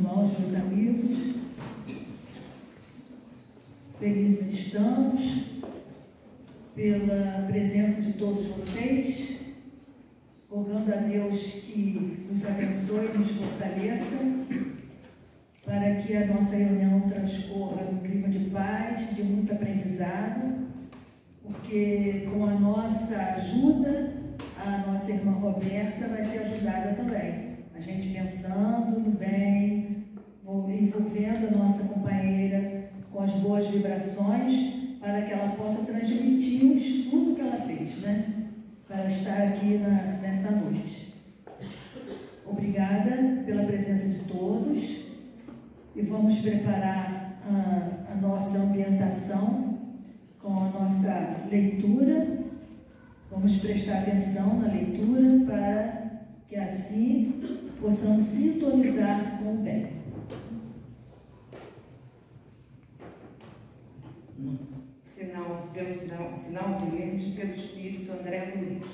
irmãos, meus amigos. Felizes estamos pela presença de todos vocês, rogando a Deus que nos abençoe e nos fortaleça, para que a nossa reunião transcorra num clima de paz, de muito aprendizado, porque com a nossa ajuda, a nossa irmã Roberta vai ser ajudada também. A gente pensando no bem, envolvendo a nossa companheira com as boas vibrações, para que ela possa transmitir o estudo que ela fez, né? Para estar aqui nesta noite. Obrigada pela presença de todos e vamos preparar a nossa ambientação com a nossa leitura. Vamos prestar atenção na leitura para que assim possamos sintonizar com o bem. Sinal verde pelo Espírito André Luiz.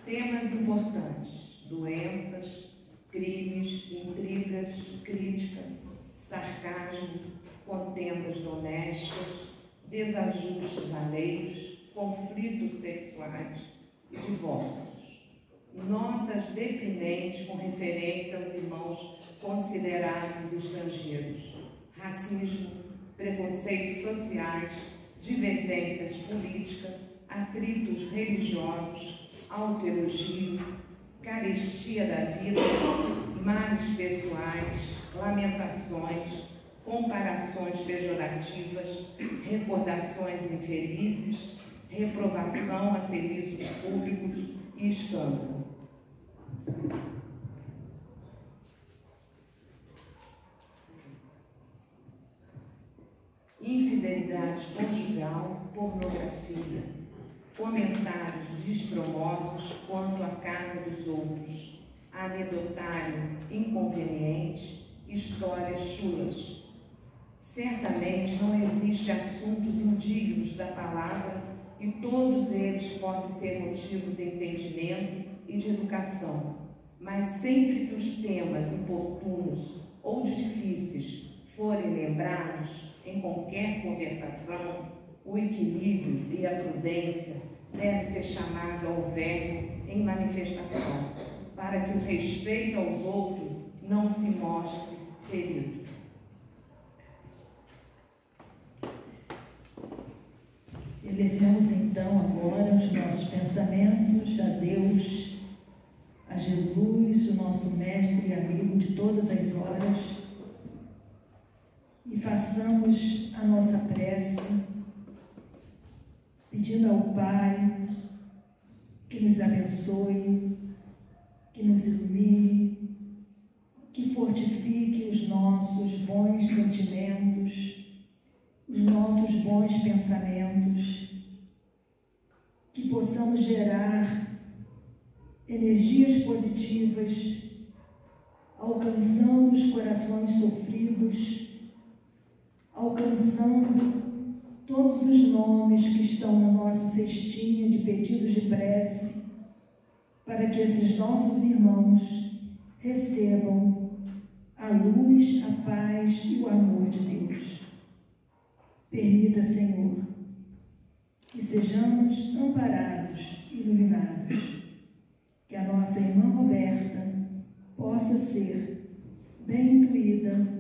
Temas importantes: doenças, crimes, intrigas, crítica, sarcasmo, contendas domésticas, desajustes alheios, conflitos sexuais e divórcios. Notas deprimentes com referência aos irmãos considerados estrangeiros, racismo, preconceitos sociais, divergências políticas, atritos religiosos, autoelogio, carestia da vida, males pessoais, lamentações, comparações pejorativas, recordações infelizes, reprovação a serviços públicos e escândalo. Infidelidade conjugal, pornografia, comentários despromosos quanto à casa dos outros, anedotário inconveniente, histórias chulas. Certamente não existem assuntos indignos da palavra e todos eles podem ser motivo de entendimento e de educação, mas sempre que os temas importunos ou difíceis forem lembrados em qualquer conversação, o equilíbrio e a prudência deve ser chamado ao verbo em manifestação, para que o respeito aos outros não se mostre ferido. Elevemos então agora os nossos pensamentos a Deus, a Jesus, o nosso mestre e amigo de todas as horas, e façamos a nossa prece, pedindo ao Pai que nos abençoe, que nos ilumine, que fortifique os nossos bons sentimentos, os nossos bons pensamentos, que possamos gerar energias positivas, alcançando os corações sofridos, alcançando todos os nomes que estão na nossa cestinha de pedidos de prece, para que esses nossos irmãos recebam a luz, a paz e o amor de Deus. Permita, Senhor, que sejamos amparados, iluminados, que a nossa irmã Roberta possa ser bem intuída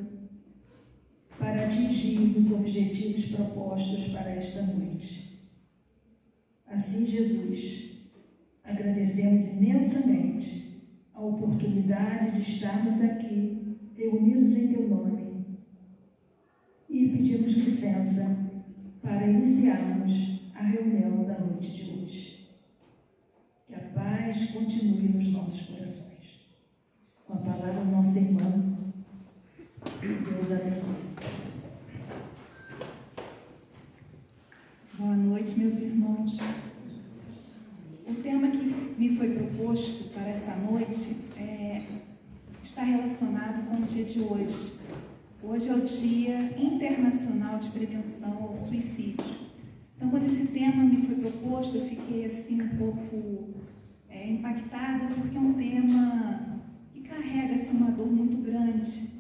para atingir os objetivos propostos para esta noite. Assim, Jesus, agradecemos imensamente a oportunidade de estarmos aqui, reunidos em Teu nome, e pedimos licença para iniciarmos a reunião da noite de hoje. Que a paz continue nos nossos corações. Com a palavra da nossa irmã, Deus abençoe. Boa noite, meus irmãos. O tema que me foi proposto para essa noite está relacionado com o dia de hoje. Hoje é o Dia Internacional de Prevenção ao Suicídio. Então, quando esse tema me foi proposto, eu fiquei assim um pouco impactada, porque é um tema que carrega assim, uma dor muito grande.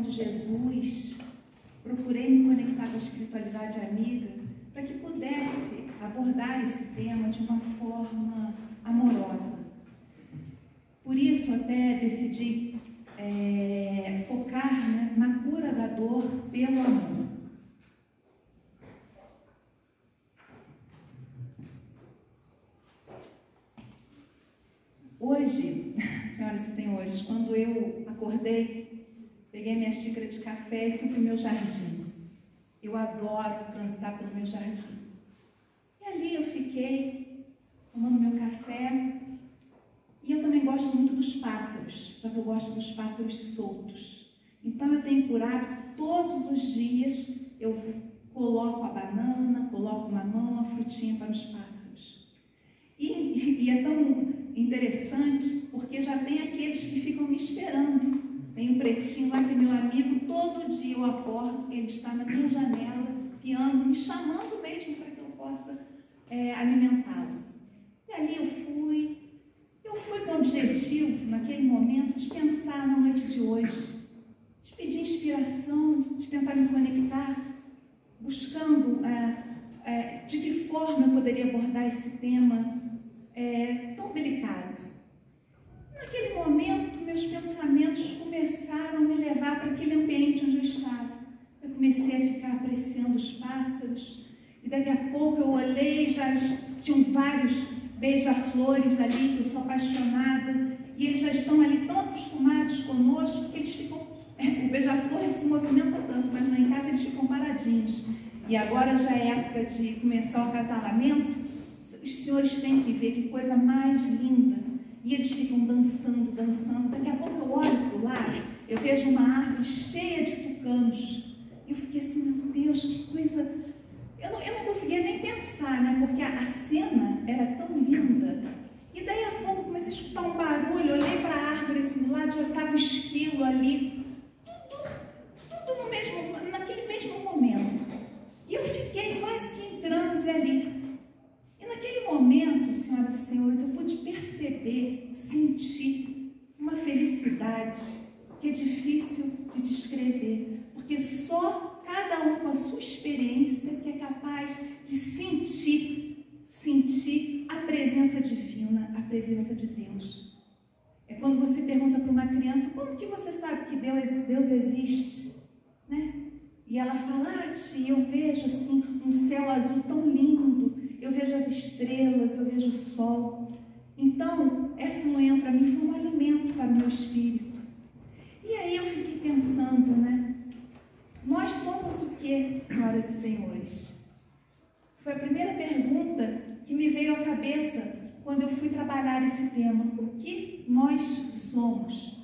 de Jesus, procurei me conectar com a espiritualidade amiga para que pudesse abordar esse tema de uma forma amorosa. Por isso até decidi focar, né, na cura da dor pelo amor. Hoje, senhoras e senhores, quando eu acordei, peguei minha xícara de café e fui para o meu jardim. Eu adoro transitar pelo meu jardim. E ali eu fiquei tomando meu café. E eu também gosto muito dos pássaros, só que eu gosto dos pássaros soltos. Então eu tenho por hábito, todos os dias, eu coloco a banana, coloco uma mamão, uma frutinha para os pássaros. E é tão interessante, porque já tem aqueles que ficam me esperando. Tem um pretinho lá que é meu amigo, todo dia eu acordo, ele está na minha janela, piando, me chamando mesmo para que eu possa alimentá-lo. E ali eu fui com o objetivo, naquele momento, de pensar na noite de hoje, de pedir inspiração, de tentar me conectar, buscando de que forma eu poderia abordar esse tema tão delicado. Naquele momento, meus pensamentos começaram a me levar para aquele ambiente onde eu estava. Eu comecei a ficar apreciando os pássaros, e daqui a pouco eu olhei, já tinham vários beija-flores ali, que eu sou apaixonada, e eles já estão ali tão acostumados conosco que eles ficam, o beija-flor se movimenta tanto, mas lá em casa eles ficam paradinhos. E agora já é época de começar o acasalamento, os senhores têm que ver que coisa mais linda, e eles ficam dançando, dançando. Daqui a pouco eu olho para o lado, eu vejo uma árvore cheia de tucanos, e eu fiquei assim, meu Deus, que coisa... Eu não conseguia nem pensar, né? Porque a cena era tão linda. E daí a pouco eu comecei a escutar um barulho, olhei para a árvore assim, do lado já estava o esquilo ali. Tudo naquele mesmo momento. E eu fiquei quase que em transe ali. E naquele momento, senhoras e senhores, eu pude perceber, sentir uma felicidade que é difícil de descrever. Porque só cada um com a sua experiência que é capaz de sentir a presença divina, a presença de Deus. É quando você pergunta para uma criança, como que você sabe que Deus existe? Né? E ela fala, tia, eu vejo assim um céu azul tão lindo, eu vejo as estrelas, eu vejo o sol. Então, essa manhã para mim foi um alimento para o meu espírito. E aí eu fiquei pensando, né? Nós somos o que, senhoras e senhores? Foi a primeira pergunta que me veio à cabeça quando eu fui trabalhar esse tema. O que nós somos?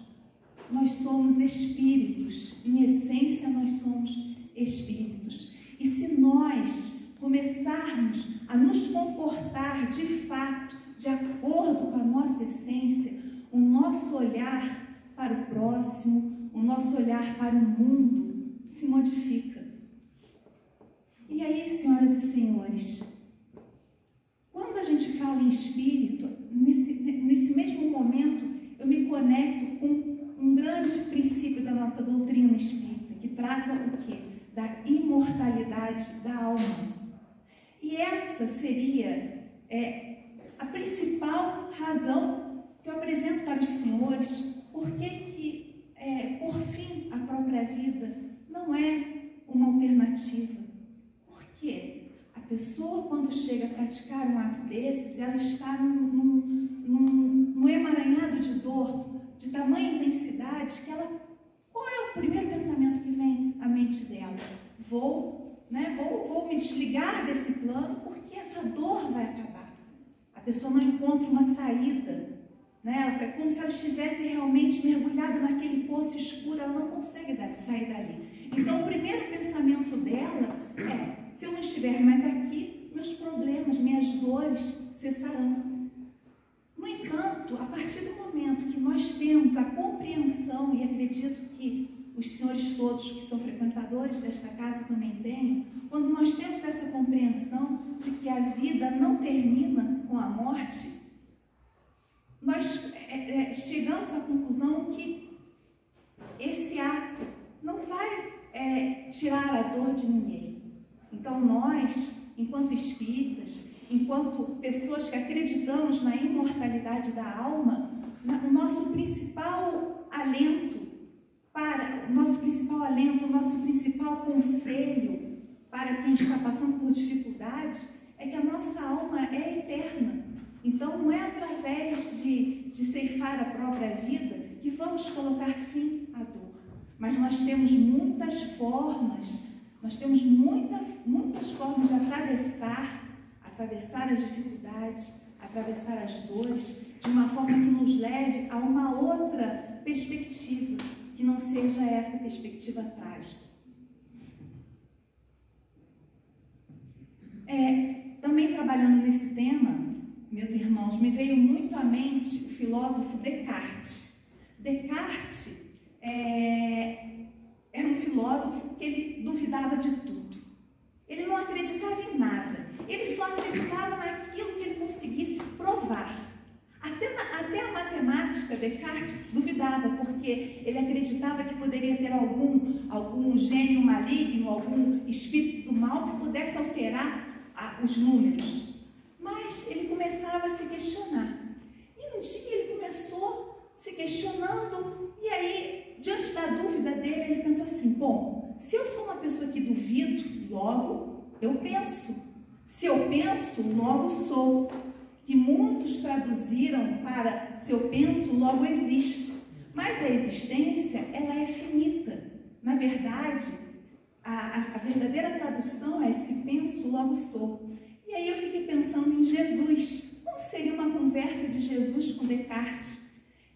Nós somos espíritos. Em essência, nós somos espíritos. E se nós começarmos a nos comportar de fato, de acordo com a nossa essência, o nosso olhar para o próximo, o nosso olhar para o mundo, se modifica. E aí, senhoras e senhores, quando a gente fala em espírito, nesse mesmo momento, eu me conecto com um grande princípio da nossa doutrina espírita, que trata o quê? Da imortalidade da alma. E essa seria a principal razão que eu apresento para os senhores, porque por fim, a própria vida não é uma alternativa. Por quê? A pessoa, quando chega a praticar um ato desses, ela está num emaranhado de dor, de tamanha intensidade, que ela... Qual é o primeiro pensamento que vem à mente dela? Vou me desligar desse plano, porque essa dor vai acabar. A pessoa não encontra uma saída, né? É como se ela estivesse realmente mergulhada naquele poço escuro, ela não consegue sair dali. Então, o primeiro pensamento dela é, se eu não estiver mais aqui, meus problemas, minhas dores cessarão. No entanto, a partir do momento que nós temos a compreensão, e acredito que os senhores todos que são frequentadores desta casa também têm, quando nós temos essa compreensão de que a vida não termina com a morte, nós chegamos à conclusão que esse ato não vai tirar a dor de ninguém. Então nós, enquanto espíritas, enquanto pessoas que acreditamos na imortalidade da alma, o nosso principal alento, o nosso principal conselho para quem está passando por dificuldades é que a nossa alma é eterna. Então não é através de ceifar a própria vida que vamos colocar fim à dor. Mas nós temos muitas formas, muitas formas de atravessar as dificuldades, atravessar as dores, de uma forma que nos leve a uma outra perspectiva, que não seja essa perspectiva trágica. Também trabalhando nesse tema, meus irmãos, me veio muito à mente o filósofo Descartes. Descartes era um filósofo que ele duvidava de tudo. Ele não acreditava em nada. Ele só acreditava naquilo que ele conseguisse provar. Até a matemática, Descartes duvidava, porque ele acreditava que poderia ter algum gênio maligno, algum espírito do mal que pudesse alterar os números. Mas ele começava a se questionar. E um dia ele começou se questionando, e aí, diante da dúvida dele, ele pensou assim: bom, se eu sou uma pessoa que duvido, logo eu penso. Se eu penso, logo sou. Que muitos traduziram para se eu penso, logo existo. Mas a existência, ela é finita. Na verdade, a verdadeira tradução é se penso, logo sou. E aí eu fiquei pensando em Jesus. Como seria uma conversa de Jesus com Descartes?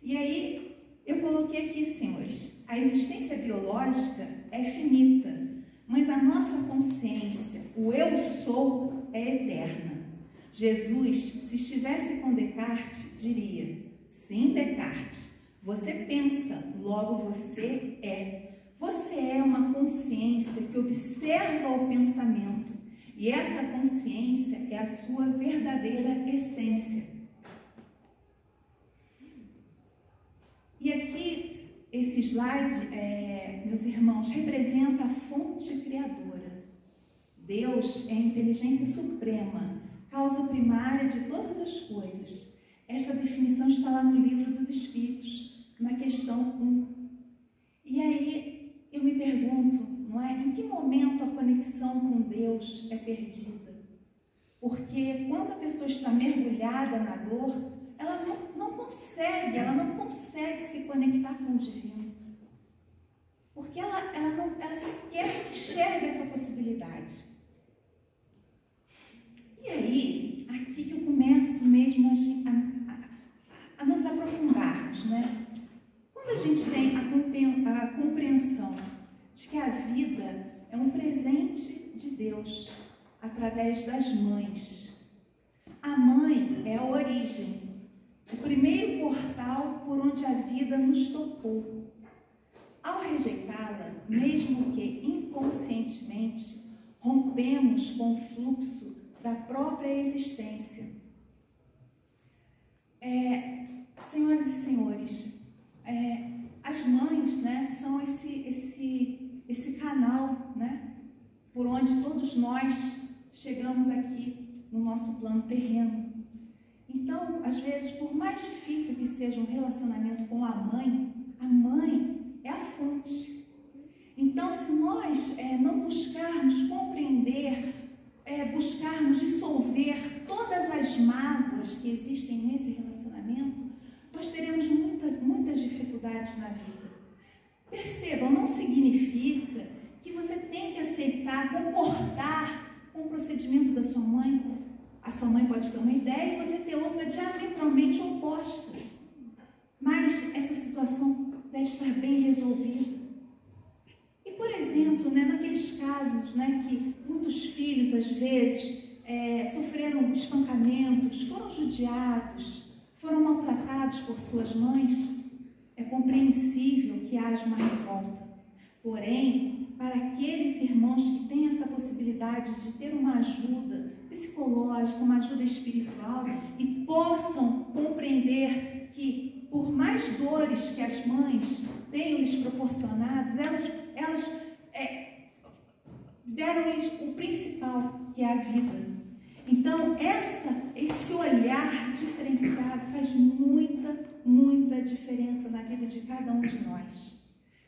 E aí eu coloquei aqui, senhores, a existência biológica é finita, mas a nossa consciência, o eu sou, é eterna. Jesus, se estivesse com Descartes, diria: sim, Descartes, você pensa, logo você é. Você é uma consciência que observa o pensamento, e essa consciência é a sua verdadeira essência. E aqui, esse slide, meus irmãos, representa a fonte criadora. Deus é a inteligência suprema, causa primária de todas as coisas. Esta definição está lá no Livro dos Espíritos, na questão 1. E aí eu me pergunto, não é? Em que momento a conexão com Deus é perdida? Porque quando a pessoa está mergulhada na dor, ela não consegue se conectar com o divino. Porque ela sequer enxerga essa possibilidade. E aí, aqui que eu começo mesmo a nos aprofundarmos, né? Quando a gente tem a compreensão de que a vida é um presente de Deus através das mães. A mãe é a origem, o primeiro portal por onde a vida nos tocou. Ao rejeitá-la, mesmo que inconscientemente, rompemos com o fluxo da própria existência. Senhoras e senhores, as mães, né, são esse canal, né, por onde todos nós chegamos aqui no nosso plano terreno. Então, às vezes, por mais difícil que seja um relacionamento com a mãe é a fonte. Então, se nós não buscarmos compreender, buscarmos dissolver todas as mágoas que existem nesse relacionamento, nós teremos muitas dificuldades na vida. Percebam, não significa que você tem que aceitar, concordar com o procedimento da sua mãe. A sua mãe pode ter uma ideia e você ter outra diametralmente oposta. Mas essa situação deve estar bem resolvida. E, por exemplo, né, naqueles casos, né, que muitos filhos, às vezes, sofreram espancamentos, foram judiados, foram maltratados por suas mães, é compreensível que haja uma revolta. Porém, para aqueles irmãos que têm essa possibilidade de ter uma ajuda psicológica, uma ajuda espiritual, e possam compreender que, por mais dores que as mães tenham lhes proporcionado, elas deram-lhes o principal, que é a vida. Então, esse olhar diferenciado faz muita diferença na vida de cada um de nós.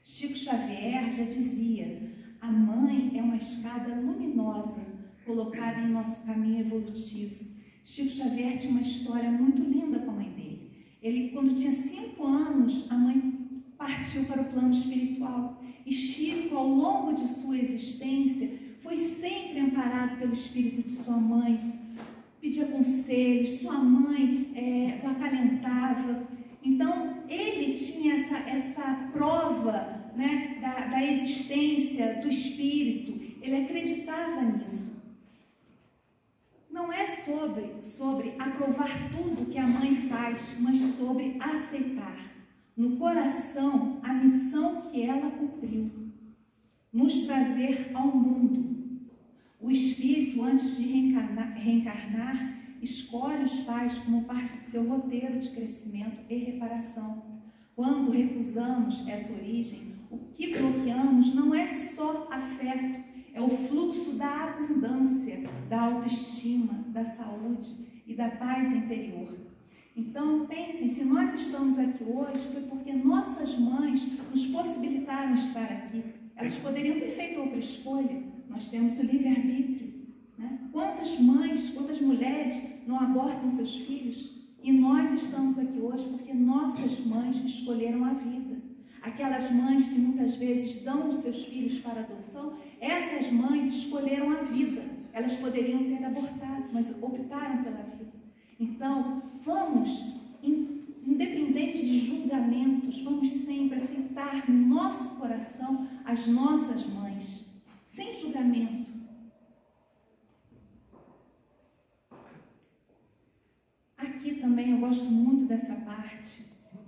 Chico Xavier já dizia: a mãe é uma escada luminosa colocada em nosso caminho evolutivo. Chico Xavier tinha uma história muito linda com a mãe dele. Ele, quando tinha 5 anos, a mãe partiu para o plano espiritual. E Chico, ao longo de sua existência, foi sempre amparado pelo espírito de sua mãe. Pedia conselhos, sua mãe o acalentava. Então, ele tinha essa prova, né, da existência do espírito. Ele acreditava nisso. Não é sobre aprovar tudo que a mãe faz, mas sobre aceitar no coração a missão que ela cumpriu, nos trazer ao mundo. O espírito, antes de reencarnar, escolhe os pais como parte de seu roteiro de crescimento e reparação. Quando recusamos essa origem, o que bloqueamos não é só afeto, é o fluxo da abundância, da autoestima, da saúde e da paz interior. Então, pensem, se nós estamos aqui hoje, foi porque nossas mães nos possibilitaram estar aqui. Elas poderiam ter feito outra escolha. Nós temos o livre-arbítrio, né? Quantas mães, quantas mulheres não abortam seus filhos? E nós estamos aqui hoje porque nossas mães escolheram a vida. Aquelas mães que muitas vezes dão os seus filhos para adoção, essas mães escolheram a vida. Elas poderiam ter abortado, mas optaram pela vida. Então, vamos, independente de julgamentos, vamos sempre aceitar no nosso coração as nossas mães, sem julgamento. Aqui também eu gosto muito dessa parte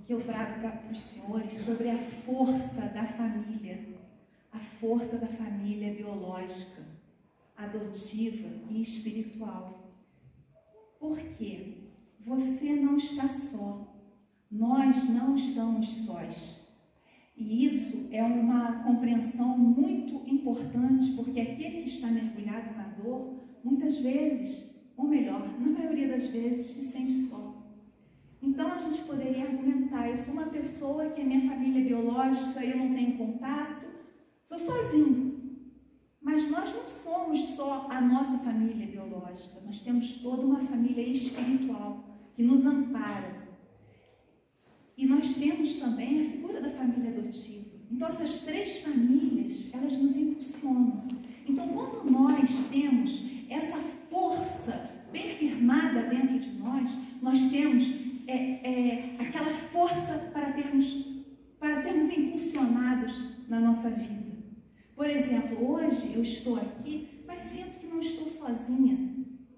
que eu trago para os senhores sobre a força da família biológica, adotiva e espiritual. Por quê? Você não está só, nós não estamos sós. E isso é uma compreensão muito importante, porque aquele que está mergulhado na dor, muitas vezes, ou melhor, na maioria das vezes, se sente só. Então a gente poderia argumentar: eu sou uma pessoa que é minha família biológica, eu não tenho contato, sou sozinho. Mas nós não somos só a nossa família biológica, nós temos toda uma família espiritual que nos ampara. E nós temos também a figura da família adotiva. Então essas 3 famílias, elas nos impulsionam. Então quando nós temos essa força bem firmada dentro de nós, nós temos aquela força para sermos impulsionados na nossa vida. Por exemplo, hoje eu estou aqui, mas sinto que não estou sozinha.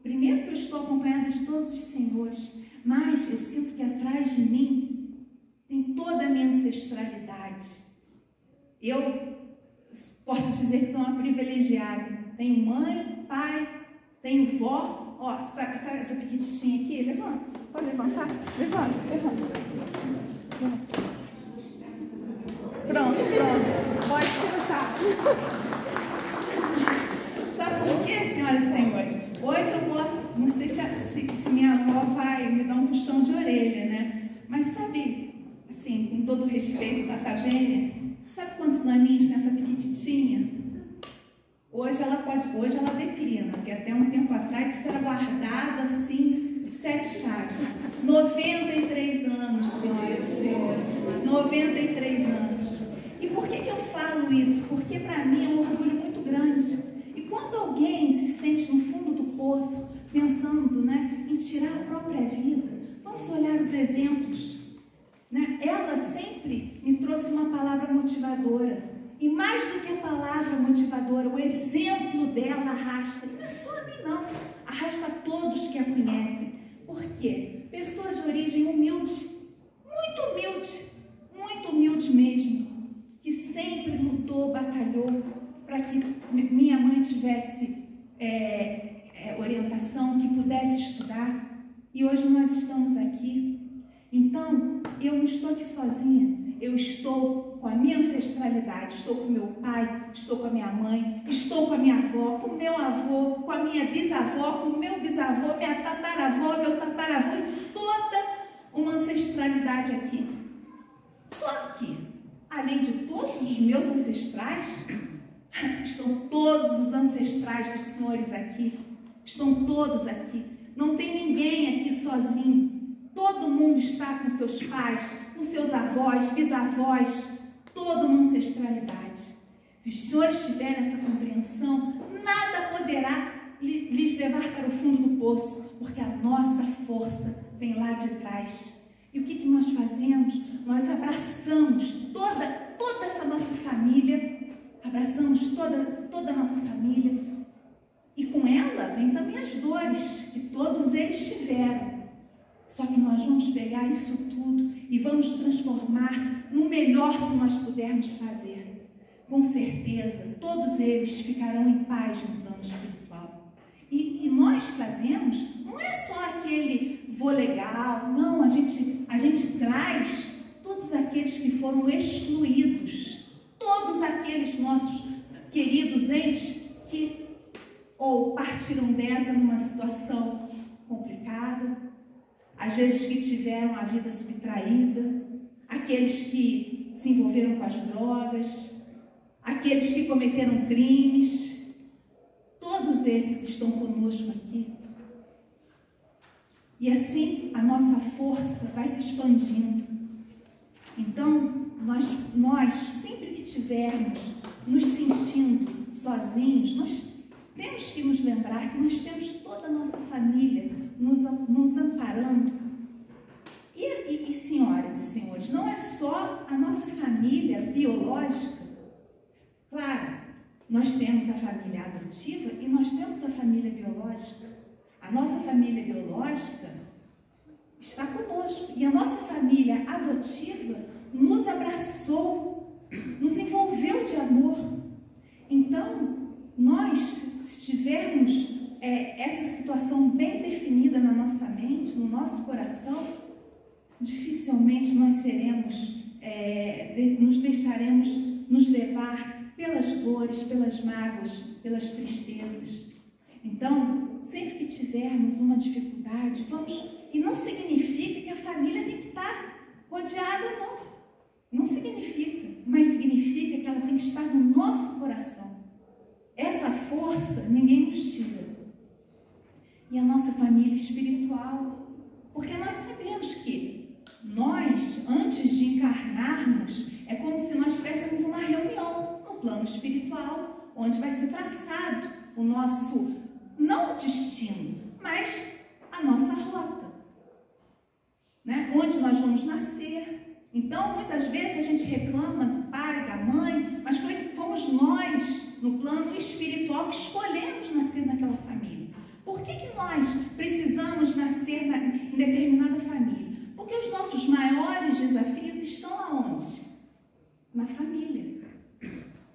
Primeiro que eu estou acompanhada de todos os senhores, mas eu sinto que atrás de mim tem toda a minha ancestralidade. Eu posso dizer que sou uma privilegiada. Tenho mãe, pai, tenho vó. Ó, essa pequititinha aqui, levanta. Pode levantar? Levanta. Pronto. Pode sentar. Sabe por quê, senhoras e senhores? Hoje eu posso, não sei se minha avó vai me dar um puxão de orelha, né? Mas sabe, assim, com todo o respeito da velha, sabe quantos aninhos tem essa pequititinha? Hoje ela declina, porque até um tempo atrás isso era guardado assim, 7 chaves. 93 anos, senhoras e senhores. 93 anos. E por que eu falo isso? Porque para mim é um orgulho muito grande. E quando alguém se sente no fundo do poço, pensando, né, em tirar a própria vida, vamos olhar os exemplos. Né? Ela sempre me trouxe uma palavra motivadora. E mais do que a palavra motivadora, o exemplo dela arrasta, não é só a mim não, arrasta a todos que a conhecem. Por quê? Pessoa de origem humilde, muito humilde mesmo, que sempre lutou, batalhou para que minha mãe tivesse orientação, que pudesse estudar. E hoje nós estamos aqui. Então, eu não estou aqui sozinha. eu estou com a minha ancestralidade, estou com meu pai, estou com a minha mãe, estou com a minha avó, com o meu avô, com a minha bisavó, com o meu bisavô, minha tataravó, meu tataravô, e toda uma ancestralidade aqui. Só que, além de todos os meus ancestrais, estão todos os ancestrais dos senhores aqui, estão todos aqui, não tem ninguém aqui sozinho. Todo mundo está com seus pais, com seus avós, bisavós, toda uma ancestralidade. Se os senhores tiverem essa compreensão, nada poderá lhes levar para o fundo do poço, porque a nossa força vem lá de trás. E o que nós fazemos? Nós abraçamos toda essa nossa família, abraçamos toda a nossa família, e com ela vem também as dores que todos eles tiveram. Só que nós vamos pegar isso tudo e vamos transformar no melhor que nós pudermos fazer. Com certeza, todos eles ficarão em paz no plano espiritual. E nós fazemos, não é só aquele voo legal, não, a gente traz todos aqueles que foram excluídos, todos aqueles nossos queridos entes que ou partiram dessa numa situação complicada, às vezes que tiveram a vida subtraída, aqueles que se envolveram com as drogas, aqueles que cometeram crimes, todos esses estão conosco aqui. E assim a nossa força vai se expandindo. Então, nós sempre que tivermos nos sentindo sozinhos, nós temos que nos lembrar que nós temos toda a nossa família nos amparando. E senhoras e senhores, não é só a nossa família biológica. Claro, nós temos a família adotiva e nós temos a família biológica. A nossa família biológica está conosco e a nossa família adotiva nos abraçou, nos envolveu de amor. Então, nós, se tivermos essa situação bem definida na nossa mente, no nosso coração, dificilmente nós nos deixaremos nos levar pelas dores, pelas mágoas, pelas tristezas. Então, sempre que tivermos uma dificuldade, e não significa que a família tem que estar rodeada, não. Não significa, mas significa que ela tem que estar no nosso coração. Essa força ninguém nos tira. E a nossa família espiritual, porque nós sabemos que nós, antes de encarnarmos, é como se nós tivéssemos uma reunião no plano espiritual, onde vai ser traçado o nosso, não destino, mas a nossa rota, né? Onde nós vamos nascer. Então, muitas vezes a gente reclama do pai, da mãe, mas fomos nós, no plano espiritual, que escolhemos nascer naquela família. Por que nós precisamos nascer em determinada família? Porque os nossos maiores desafios estão aonde? Na família.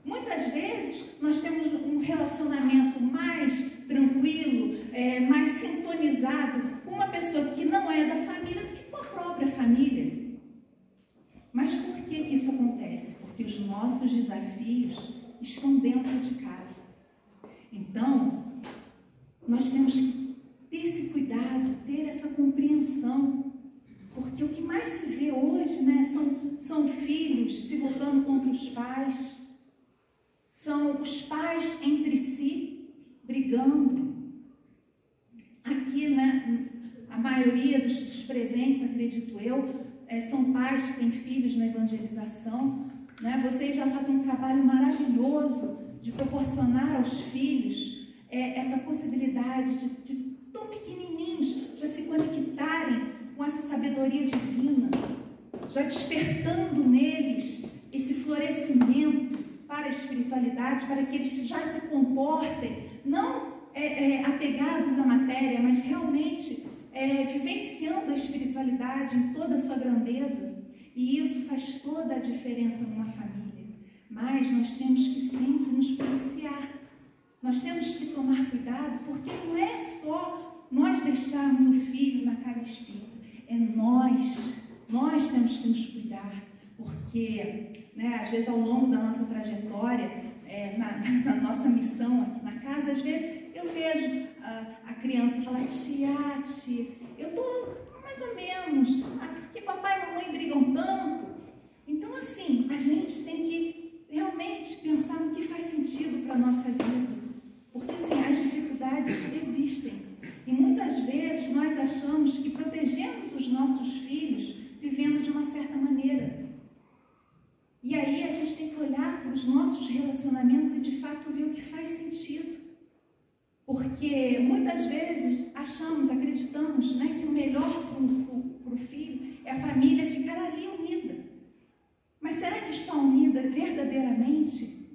Muitas vezes nós temos um relacionamento mais tranquilo, mais sintonizado com uma pessoa que não é da família do que com a própria família. Mas por que isso acontece? Porque os nossos desafios estão dentro de casa. Então, nós temos que ter esse cuidado, ter essa compreensão, porque o que mais se vê hoje, né, são filhos se voltando contra os pais, são os pais entre si brigando. Aqui, né, a maioria dos presentes, acredito eu, são pais que têm filhos na evangelização, né? Vocês já fazem um trabalho maravilhoso de proporcionar aos filhos essa possibilidade de tão pequenininhos já se conectarem com essa sabedoria divina, já despertando neles esse florescimento para a espiritualidade, para que eles já se comportem, não apegados à matéria, mas realmente vivenciando a espiritualidade em toda a sua grandeza. E isso faz toda a diferença numa família. Mas nós temos que sempre nos policiar. Nós temos que tomar cuidado, porque não é só nós deixarmos o filho na casa espírita. É nós temos que nos cuidar. porque, né, às vezes, ao longo da nossa trajetória, na nossa missão aqui na casa, às vezes eu vejo a criança falar: tia, eu estou mais ou menos, porque papai e mamãe brigam tanto. Então, assim, a gente tem que realmente pensar no que faz sentido para a nossa vida, porque, assim, as dificuldades existem, e muitas vezes nós achamos que protegemos os nossos filhos vivendo de uma certa maneira. E aí a gente tem que olhar para os nossos relacionamentos e de fato ver o que faz sentido. Porque muitas vezes acreditamos, né, que o melhor para o filho é a família ficar ali unida. Mas será que está unida verdadeiramente?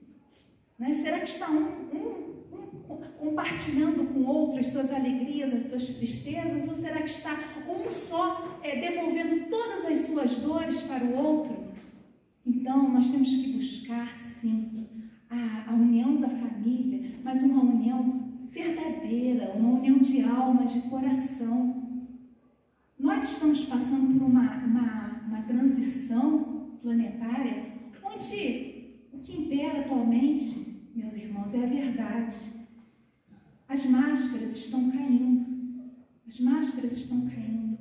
Né? Será que está um compartilhando com o outro as suas alegrias, as suas tristezas? Ou será que está um só devolvendo todas as suas dores para o outro? Então, nós temos que buscar, sim, a união da família, mas uma união verdadeira, uma união de alma, de coração. Nós estamos passando por uma transição planetária, onde o que impera atualmente, meus irmãos, é a verdade. As máscaras estão caindo. As máscaras estão caindo.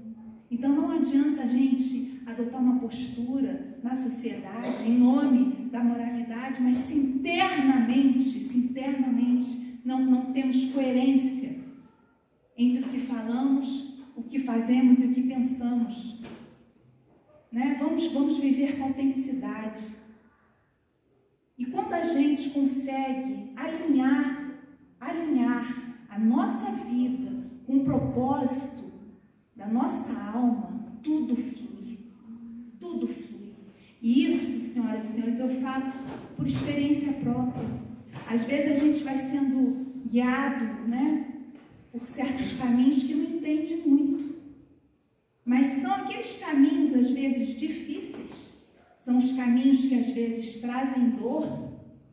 Então, não adianta a gente adotar uma postura na sociedade em nome da moralidade, mas se internamente não temos coerência entre o que falamos, o que fazemos e o que pensamos. Né? Vamos viver com autenticidade. E quando a gente consegue alinhar a nossa vida com o propósito da nossa alma, tudo flui. Tudo flui. E isso, senhoras e senhores, eu falo por experiência própria. Às vezes a gente vai sendo guiado, né, por certos caminhos que não entende muito. Mas são aqueles caminhos, às vezes, difíceis. São os caminhos que, às vezes, trazem dor,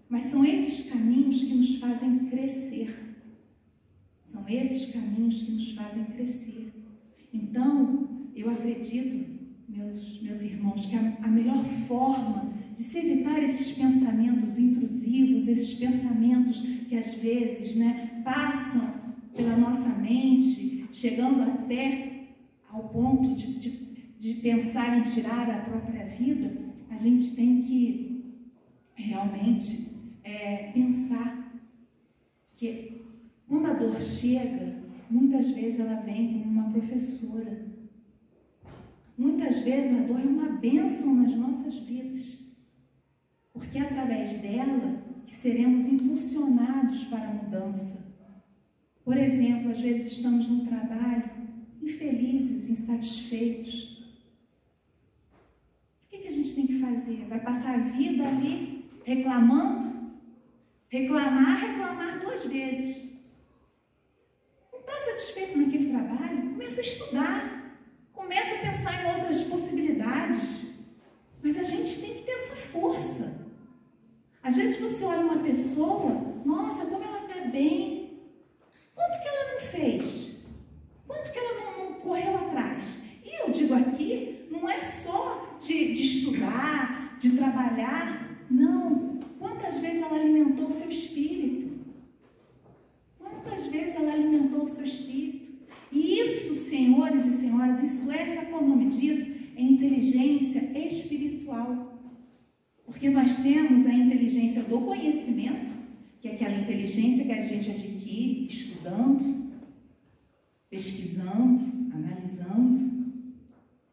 mas são esses caminhos que nos fazem crescer. São esses caminhos que nos fazem crescer. Então, eu acredito, meus irmãos, que a melhor forma de se evitar esses pensamentos intrusivos, esses pensamentos que às vezes, né, passam pela nossa mente, chegando até ao ponto de pensar em tirar a própria vida, a gente tem que realmente pensar que quando a dor chega, muitas vezes ela vem como uma professora. Muitas vezes a dor é uma bênção nas nossas vidas, porque é através dela que seremos impulsionados para a mudança. Por exemplo, às vezes estamos no trabalho infelizes, insatisfeitos. O que a gente tem que fazer? Vai passar a vida ali reclamando? Reclamar 2 vezes. Não está satisfeito naquele trabalho? Começa a estudar. Começa a pensar em outras possibilidades. Mas a gente tem que ter essa força. Às vezes você olha uma pessoa, nossa, como ela está bem. Quanto que ela não fez? Quanto que ela não correu atrás? E eu digo aqui, não é só de estudar, de trabalhar. Não. Quantas vezes ela alimentou o seu espírito? Quantas vezes ela alimentou o seu espírito? E isso, senhores e senhoras, isso sabe qual é o nome disso? É inteligência espiritual. Porque nós temos a inteligência do conhecimento, que é aquela inteligência que a gente adquire estudando, pesquisando, analisando.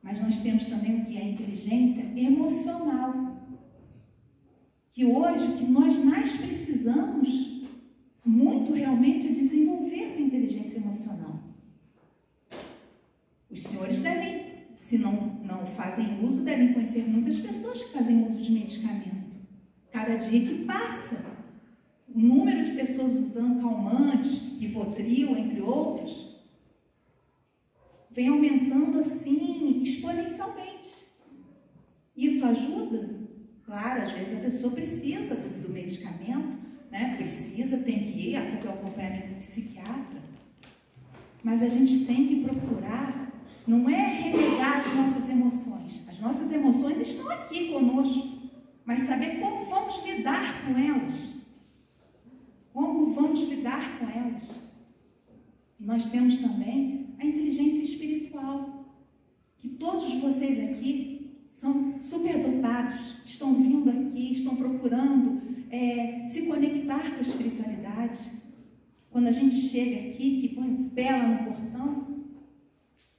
Mas nós temos também o que é a inteligência emocional. Que hoje o que nós mais precisamos muito realmente é desenvolver essa inteligência emocional. Os senhores devem, se não fazem uso, devem conhecer muitas pessoas que fazem uso de medicamento. Cada dia que passa, o número de pessoas usando calmantes, Rivotril, entre outros, vem aumentando assim exponencialmente. Isso ajuda? Claro, às vezes a pessoa precisa do medicamento, né? Tem que ir fazer o acompanhamento do psiquiatra. Mas a gente tem que procurar, não é renegar as nossas emoções. As nossas emoções estão aqui conosco, mas saber como vamos lidar com elas. Como vamos lidar com elas? Nós temos também a inteligência espiritual, que todos vocês aqui são superdotados, estão vindo aqui, estão procurando se conectar com a espiritualidade. Quando a gente chega aqui, que põe o pé lá no portão,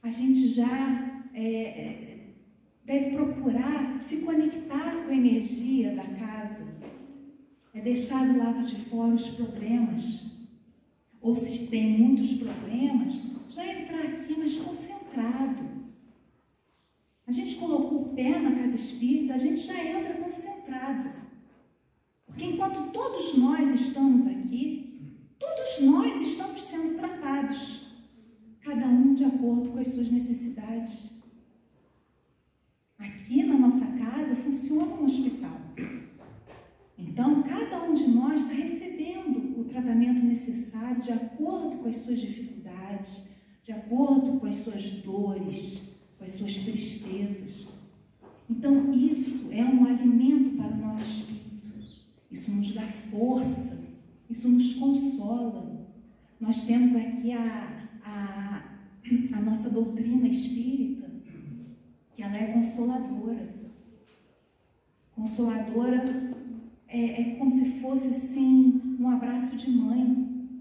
a gente já deve procurar se conectar com a energia da casa. É deixar do lado de fora os problemas. Ou se tem muitos problemas, já entrar aqui, mas concentrado. A gente colocou o pé na casa espírita, a gente já entra concentrado. Porque enquanto todos nós estamos aqui, todos nós estamos sendo tratados. Cada um de acordo com as suas necessidades. Aqui na nossa casa funciona um hospital. Então, cada um de nós está recebendo o tratamento necessário de acordo com as suas dificuldades, de acordo com as suas dores, com as suas tristezas. Então, isso é um alimento para o nosso espírito. Isso nos dá força, isso nos consola. Nós temos aqui a nossa doutrina espírita, que ela é consoladora. Consoladora é como se fosse assim um abraço de mãe.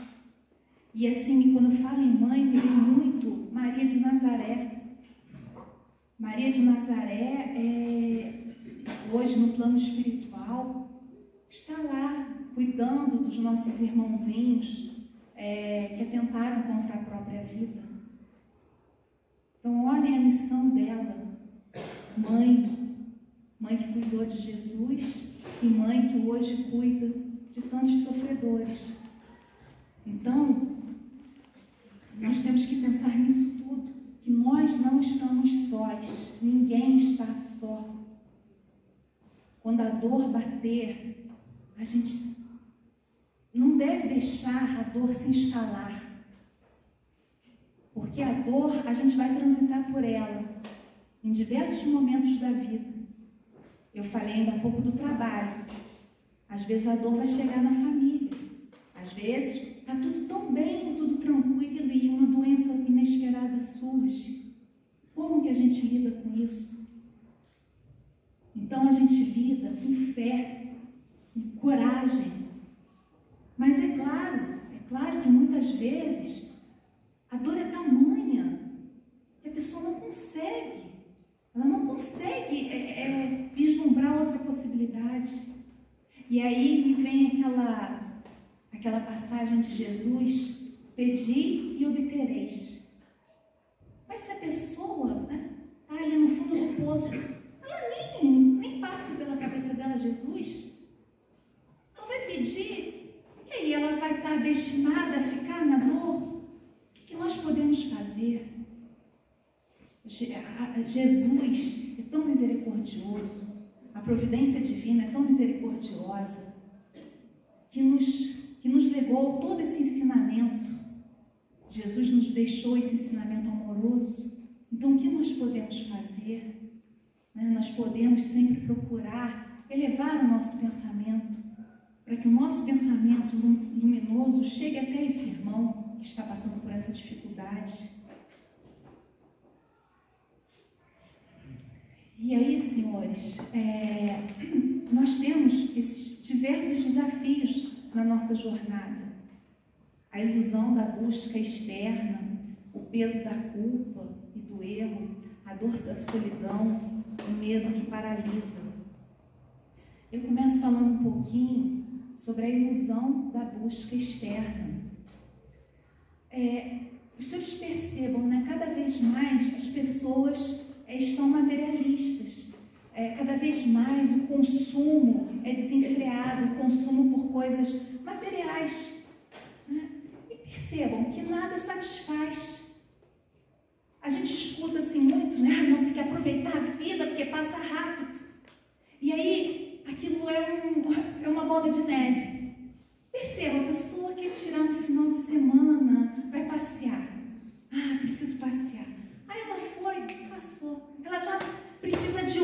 E assim, quando eu falo em mãe, me vem muito Maria de Nazaré. Maria de Nazaré, hoje no plano espiritual, está lá cuidando dos nossos irmãozinhos que atentaram contra a própria vida. Então, olhem a missão dela, mãe que cuidou de Jesus e mãe que hoje cuida de tantos sofredores. Então, nós temos que pensar nisso tudo, que nós não estamos sós, ninguém está só. Quando a dor bater, a gente não deve deixar a dor se instalar, porque a dor, a gente vai transitar por ela em diversos momentos da vida. Eu falei ainda há pouco do trabalho. Às vezes a dor vai chegar na família. Às vezes está tudo tão bem, tudo tranquilo e uma doença inesperada surge. Como que a gente lida com isso? Então a gente lida com fé, com coragem. Mas é claro que muitas vezes a dor é tamanha que a pessoa não consegue. Ela não consegue vislumbrar outra possibilidade. E aí me vem aquela passagem de Jesus: pedi e obtereis. Mas se a pessoa está ali no fundo do poço, ela nem passa pela cabeça dela Jesus, ela vai pedir, e aí ela vai estar destinada a ficar na dor. O que nós podemos fazer? Jesus é tão misericordioso, a providência divina é tão misericordiosa, que nos legou todo esse ensinamento. Jesus nos deixou esse ensinamento amoroso. Então, o que nós podemos fazer? Nós podemos sempre procurar elevar o nosso pensamento, para que o nosso pensamento luminoso chegue até esse irmão que está passando por essa dificuldade. E aí, senhores, nós temos esses diversos desafios na nossa jornada. A ilusão da busca externa, o peso da culpa e do erro, a dor da solidão, o medo que paralisa. Eu começo falando um pouquinho sobre a ilusão da busca externa. Os senhores percebam, cada vez mais as pessoas estão materialistas. Cada vez mais o consumo é desenfreado, o consumo por coisas materiais. E percebam que nada satisfaz. A gente escuta assim muito, não tem que aproveitar a vida porque passa rápido. E aí, aquilo é uma bola de neve. Percebam, a pessoa quer tirar um final de semana, vai passear. Preciso passear. Aí ela foi, passou. Ela já precisa de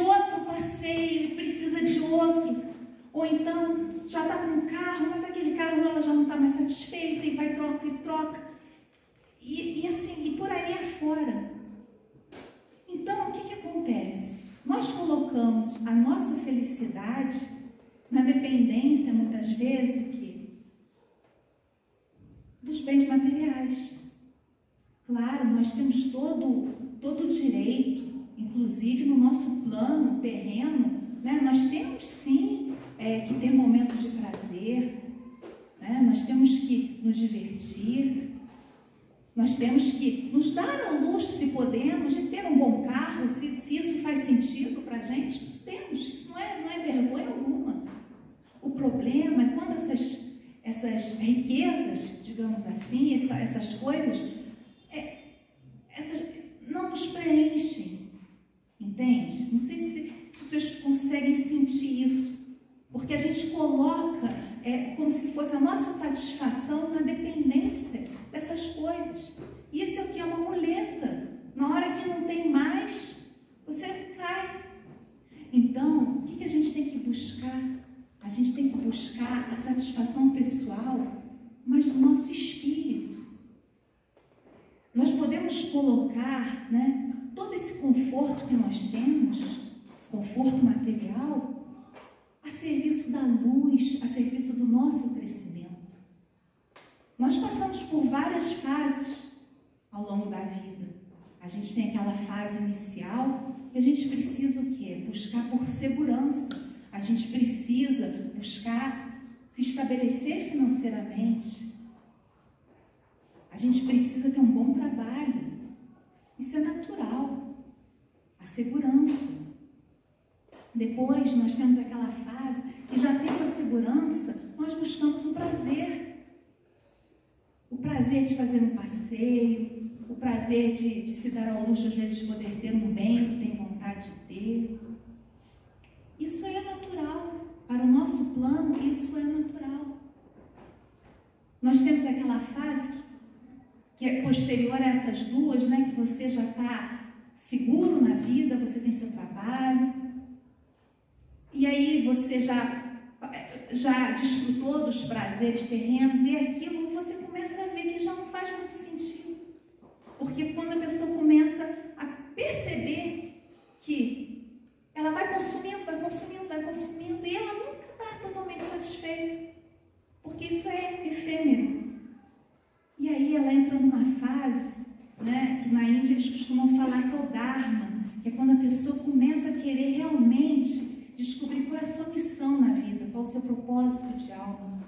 com um carro, mas aquele carro ela já não está mais satisfeita e vai troca e troca. E assim, e por aí afora. Então, o que acontece? Nós colocamos a nossa felicidade na dependência, muitas vezes, o quê? Dos bens materiais. Claro, nós temos todo o direito, inclusive no nosso plano terreno, né? Nós temos sim que ter momentos de prazer, né? Nós temos que nos divertir, nós temos que nos dar ao luxo, se podemos, de ter um bom carro, se isso faz sentido para a gente, temos, isso não é vergonha alguma. O problema é quando essas riquezas, digamos assim, essas coisas, não nos preenchem, entende? Não sei se vocês conseguem sentir isso, porque a gente coloca como se fosse a nossa satisfação na dependência dessas coisas. Isso é o que é uma muleta. Na hora que não tem mais, você cai. Então, o que a gente tem que buscar? A gente tem que buscar a satisfação pessoal, mas do nosso espírito. Nós podemos colocar, né, todo esse conforto que nós temos, esse conforto material, a serviço da luz, a serviço do nosso crescimento. Nós passamos por várias fases ao longo da vida. A gente tem aquela fase inicial que a gente precisa o quê? Buscar por segurança. A gente precisa buscar se estabelecer financeiramente. A gente precisa ter um bom trabalho. Isso é natural. A segurança. Depois nós temos aquela fase que já tendo a segurança, nós buscamos o prazer. O prazer de fazer um passeio, o prazer de se dar ao luxo, às vezes, de poder ter um bem que tem vontade de ter. Isso aí é natural. Para o nosso plano, isso é natural. Nós temos aquela fase que é posterior a essas duas, né? Que você já está seguro na vida, você tem seu trabalho. E aí você já desfrutou dos prazeres terrenos e aquilo você começa a ver que já não faz muito sentido. Porque quando a pessoa começa a perceber que ela vai consumindo e ela nunca está totalmente satisfeita. Porque isso é efêmero. E aí ela entra numa fase, né, que na Índia eles costumam falar que é o Dharma, que é quando a pessoa começa a querer realmente descobrir qual é a sua missão na vida, qual é o seu propósito de alma,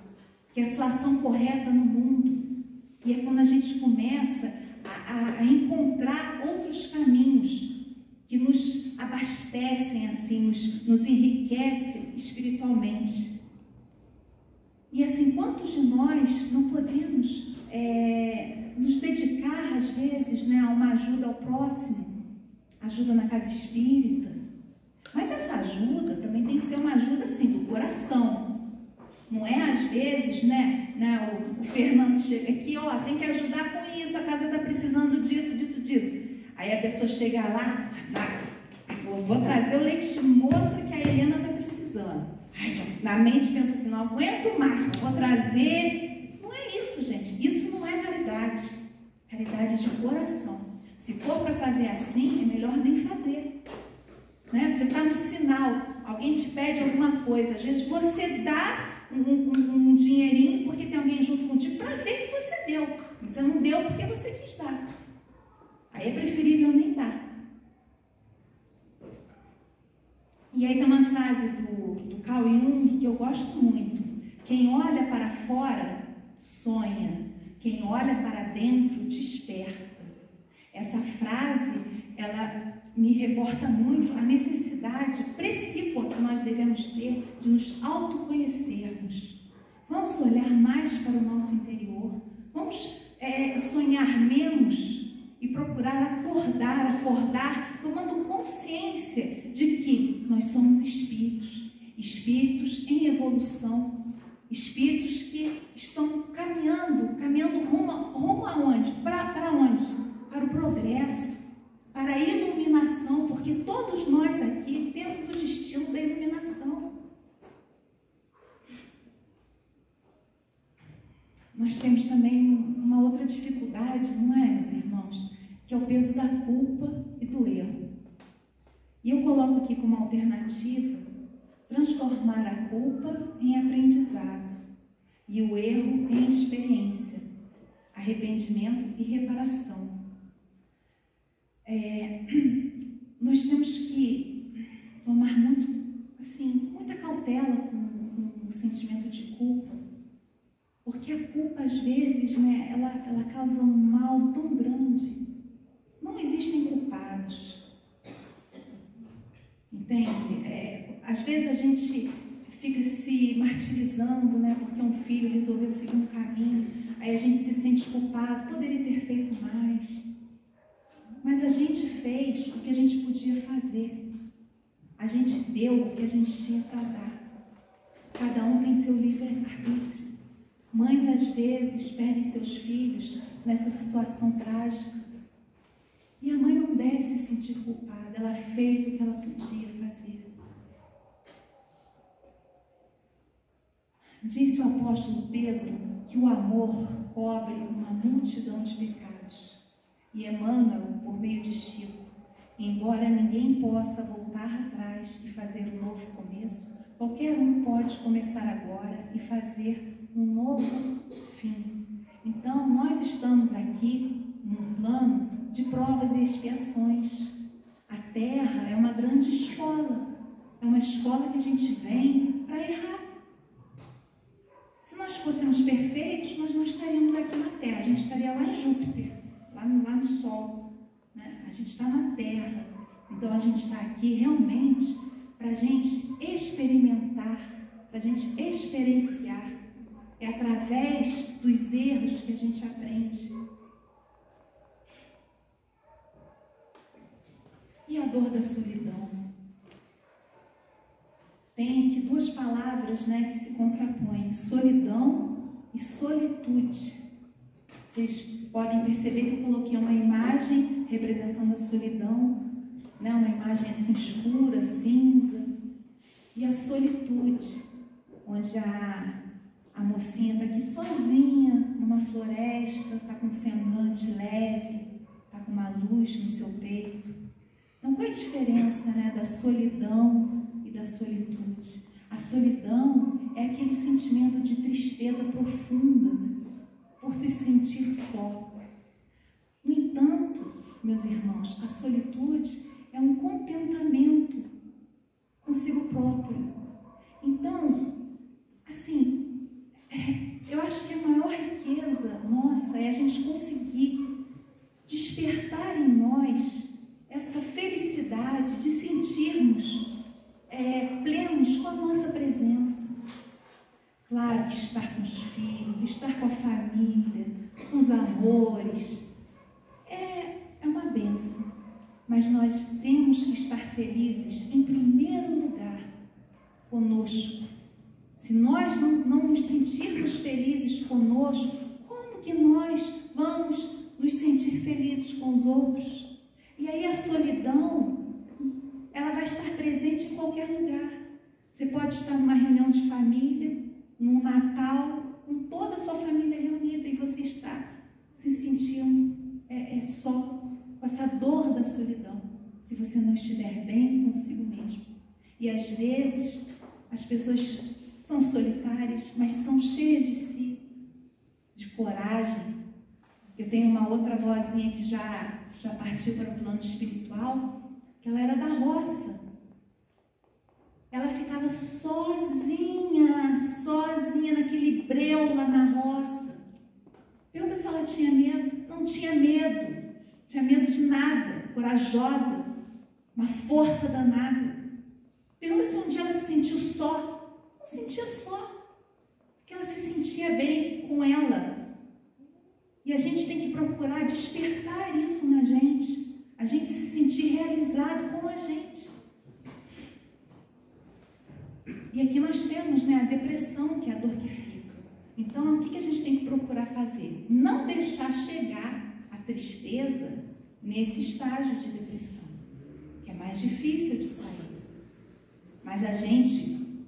que é a sua ação correta no mundo. E é quando a gente começa a encontrar outros caminhos que nos abastecem, assim, nos enriquecem espiritualmente. E assim, quantos de nós não podemos nos dedicar, às vezes, né, a uma ajuda ao próximo, ajuda na casa espírita? Mas essa ajuda também tem que ser uma ajuda, assim, do coração. Não é, às vezes, né, o Fernando chega aqui, ó, tem que ajudar com isso, a casa está precisando disso. Aí a pessoa chega lá, vou trazer o leite de moça que a Helena está precisando. Ai, na mente pensa assim, não aguento mais, vou trazer. Não é isso, gente. Isso não é caridade. Caridade de coração. Se for para fazer assim, é melhor nem fazer. Né? Você está no sinal, alguém te pede alguma coisa, às vezes você dá um dinheirinho porque tem alguém junto contigo para ver que você deu. Você não deu porque você quis dar. Aí é preferível nem dar. E aí tem uma frase do Carl Jung que eu gosto muito. Quem olha para fora, sonha. Quem olha para dentro, desperta. Essa frase, ela me reporta muito a necessidade precípua que nós devemos ter de nos autoconhecermos. Vamos olhar mais para o nosso interior. Vamos sonhar menos e procurar acordar, tomando consciência de que nós somos espíritos em evolução, espíritos que estão caminhando rumo aonde? Para onde? Para o progresso, para a iluminação, porque todos nós aqui temos o destino da iluminação. nós temos também uma outra dificuldade, não é, meus irmãos? Que é o peso da culpa e do erro. E eu coloco aqui como alternativa transformar a culpa em aprendizado e o erro em experiência, arrependimento e reparação. Nós temos que tomar muita cautela com o sentimento de culpa, porque a culpa, às vezes, né, ela causa um mal tão grande. Não existem culpados, entende? Às vezes a gente fica se martirizando, né, porque um filho resolveu seguir um caminho, aí a gente se sente culpado, poderia ter feito mais. Mas a gente fez o que a gente podia fazer. A gente deu o que a gente tinha para dar. Cada um tem seu livre-arbítrio. Mães, às vezes, perdem seus filhos nessa situação trágica. E a mãe não deve se sentir culpada. Ela fez o que ela podia fazer. Disse o apóstolo Pedro que o amor cobre uma multidão de pecados. E Emmanuel, por meio de Chico, embora ninguém possa voltar atrás e fazer um novo começo, qualquer um pode começar agora e fazer um novo fim. Então, nós estamos aqui num plano de provas e expiações. A Terra é uma grande escola, é uma escola que a gente vem para errar. Se nós fôssemos perfeitos, nós não estaríamos aqui na Terra, a gente estaria lá em Júpiter, lá no Sol, né? A gente está na Terra, então a gente está aqui realmente para a gente experimentar, para a gente experienciar. É através dos erros que a gente aprende. E a dor da solidão? Tem aqui duas palavras, né, que se contrapõem: solidão e solitude. Vocês podem perceber que eu coloquei uma imagem representando a solidão, né, uma imagem assim escura, cinza, e a solitude, onde a mocinha está aqui sozinha, numa floresta, está com um semblante leve, está com uma luz no seu peito. Então, qual é a diferença, né, da solidão e da solitude? A solidão é aquele sentimento de tristeza profunda, por se sentir só. No entanto, meus irmãos, a solitude é um contentamento consigo próprio. Então, assim, eu acho que a maior riqueza nossa é a gente conseguir despertar em nós essa felicidade de sentirmos plenos com a nossa presença. Claro que estar com os filhos, estar com a família, com os amores, é uma bênção. Mas nós temos que estar felizes, em primeiro lugar, conosco. Se nós não nos sentirmos felizes conosco, como que nós vamos nos sentir felizes com os outros? E aí a solidão, ela vai estar presente em qualquer lugar. Você pode estar numa reunião de família, num Natal, com toda a sua família reunida, e você está se sentindo só, com essa dor da solidão, se você não estiver bem consigo mesmo. E às vezes as pessoas são solitárias, mas são cheias de si, de coragem. Eu tenho uma outra vozinha que já partiu para o plano espiritual, que ela era da roça. Ela ficava sozinha naquele breu lá na roça. Pergunta se ela tinha medo. Não tinha medo. Tinha medo de nada. Corajosa. Uma força danada. Pergunta se um dia ela se sentiu só. Não sentia só. Porque ela se sentia bem com ela. E a gente tem que procurar despertar isso na gente. A gente se sentir realizado com a gente. E aqui nós temos, né, a depressão, que é a dor que fica. Então, o que a gente tem que procurar fazer? Não deixar chegar a tristeza nesse estágio de depressão, que é mais difícil de sair. Mas a gente,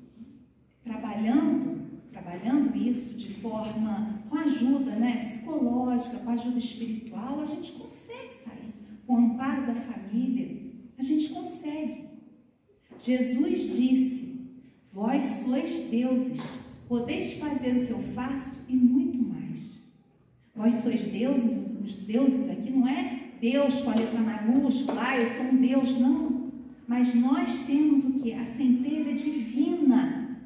trabalhando isso de forma, com ajuda, né, psicológica, com ajuda espiritual, a gente consegue sair. Com o amparo da família, a gente consegue. Jesus disse: vós sois deuses, podeis fazer o que eu faço e muito mais. Vós sois deuses, os deuses aqui não é Deus com a letra maiúscula, eu sou um Deus, não. Mas nós temos o que? A centelha divina.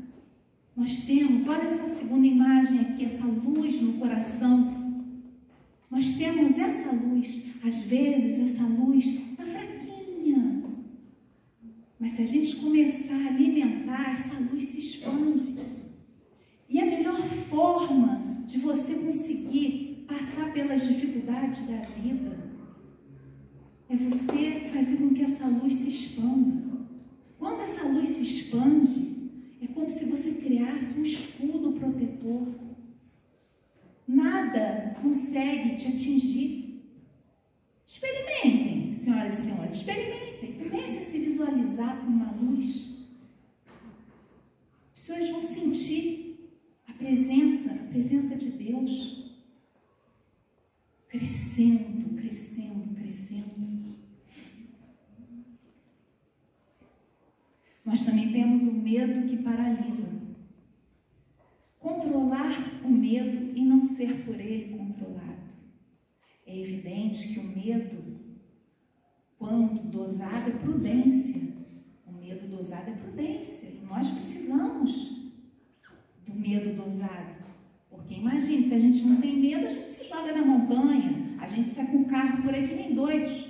Nós temos, olha essa segunda imagem aqui, essa luz no coração. Nós temos essa luz. Às vezes essa luz está fraquinha. Mas se a gente começar a alimentar, essa luz se expande. E a melhor forma de você conseguir passar pelas dificuldades da vida é você fazer com que essa luz se expanda. Quando essa luz se expande, é como se você criasse um escudo protetor. Nada consegue te atingir. Experimentem, senhoras e senhores, experimentem. Comece a se visualizar com uma luz. Os senhores vão sentir a presença de Deus crescendo, crescendo, crescendo. Nós também temos o medo que paralisa. Controlar o medo e não ser por ele controlado. É evidente que o medo, quando dosado, é prudência. O medo dosado é prudência. E nós precisamos do medo dosado. Porque imagine, se a gente não tem medo, a gente se joga na montanha, a gente sai com o carro por aí que nem doidos.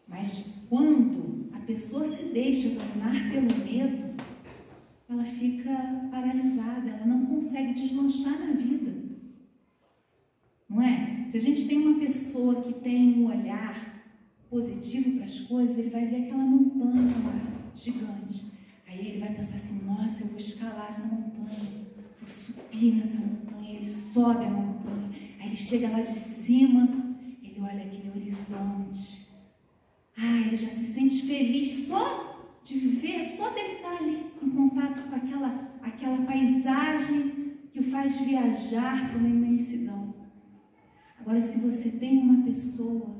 Mas quando a pessoa se deixa dominar pelo medo, ela fica paralisada, ela não consegue deslanchar na vida. Não é? Se a gente tem uma pessoa que tem um olhar positivo para as coisas, ele vai ver aquela montanha lá, gigante. Aí ele vai pensar assim: nossa, eu vou escalar essa montanha, vou subir nessa montanha. Ele sobe a montanha, aí ele chega lá de cima, ele olha aquele horizonte. Ele já se sente feliz só de ver, só dele estar ali em contato com aquela paisagem que o faz viajar para uma imensidão. Agora, se você tem uma pessoa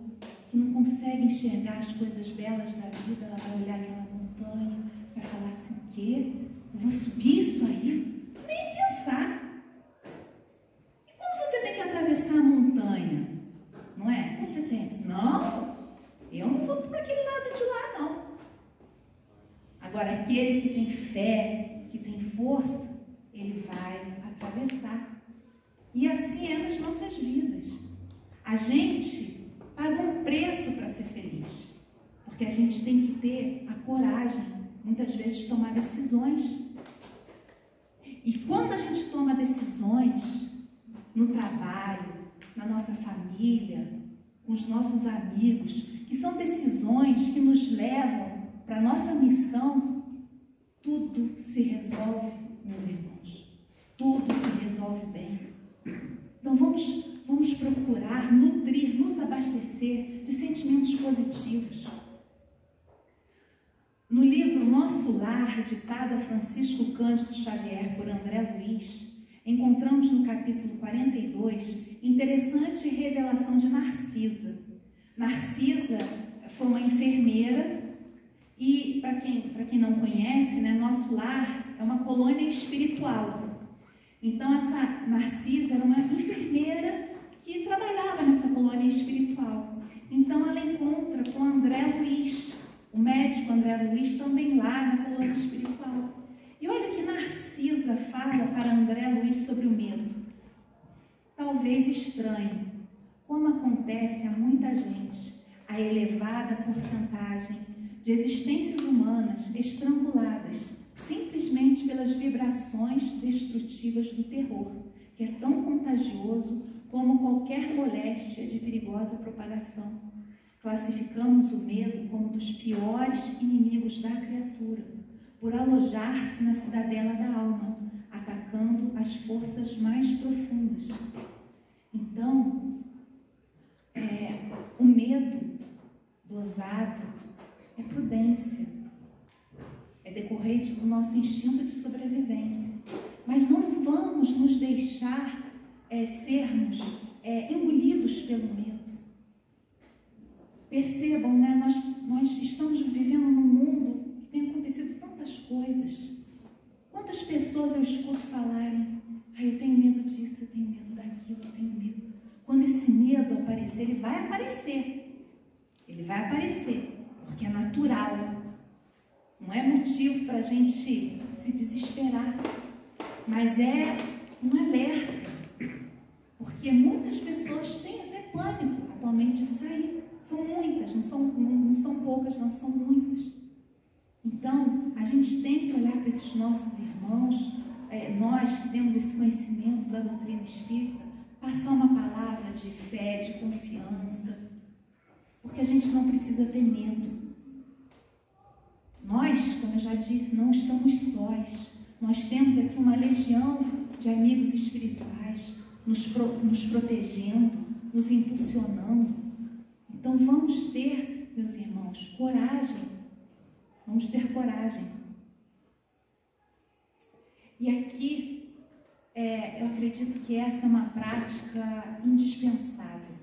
que não consegue enxergar as coisas belas da vida, ela vai olhar aquela montanha, vai falar assim: o quê? Eu vou subir isso aí? Nem pensar. E quando você tem que atravessar a montanha, não é? Quando você tem isso? Não, eu não vou para aquele lado de lá, não. Agora, aquele que tem fé, que tem força, ele vai atravessar. E assim é nas nossas vidas. A gente paga um preço para ser feliz, porque a gente tem que ter a coragem, muitas vezes, de tomar decisões. E quando a gente toma decisões no trabalho, na nossa família, com os nossos amigos, que são decisões que nos levam para a nossa missão, tudo se resolve, meus irmãos. Tudo se resolve bem. Então vamos procurar nutrir, nos abastecer de sentimentos positivos. No livro Nosso Lar, ditado a Francisco Cândido Xavier por André Luiz, encontramos no capítulo 42 interessante revelação de Narcisa. Narcisa foi uma enfermeira e, para quem não conhece, né, Nosso Lar é uma colônia espiritual. Então, essa Narcisa era uma enfermeira que trabalhava nessa colônia espiritual. Então, ela encontra com André Luiz, o médico André Luiz, também lá na colônia espiritual. E olha o que Narcisa fala para André Luiz sobre o medo. Talvez estranho, como acontece a muita gente, a elevada porcentagem de existências humanas estranguladas simplesmente pelas vibrações destrutivas do terror, que é tão contagioso como qualquer moléstia de perigosa propagação. Classificamos o medo como um dos piores inimigos da criatura, por alojar-se na cidadela da alma, atacando as forças mais profundas. Então, o medo dosado é prudência, é decorrente do nosso instinto de sobrevivência. mas não vamos nos deixar sermos engolidos pelo medo. Percebam, né? Nós estamos vivendo num mundo que tem acontecido tantas coisas. Quantas pessoas eu escuto falarem: eu tenho medo disso, eu tenho medo daquilo, eu tenho medo. Quando esse medo aparecer, ele vai aparecer. Ele vai aparecer, porque é natural. Não é motivo para a gente se desesperar, mas é um alerta, porque muitas pessoas têm até pânico atualmente de sair. São muitas, não são poucas, não são muitas. Então, a gente tem que olhar para esses nossos irmãos, nós que temos esse conhecimento da doutrina espírita, passar uma palavra de fé, de confiança, porque a gente não precisa ter medo. Nós, como eu já disse, não estamos sós. Nós temos aqui uma legião de amigos espirituais nos protegendo, nos impulsionando. Então vamos ter, meus irmãos, coragem. Vamos ter coragem. E aqui, eu acredito que essa é uma prática indispensável.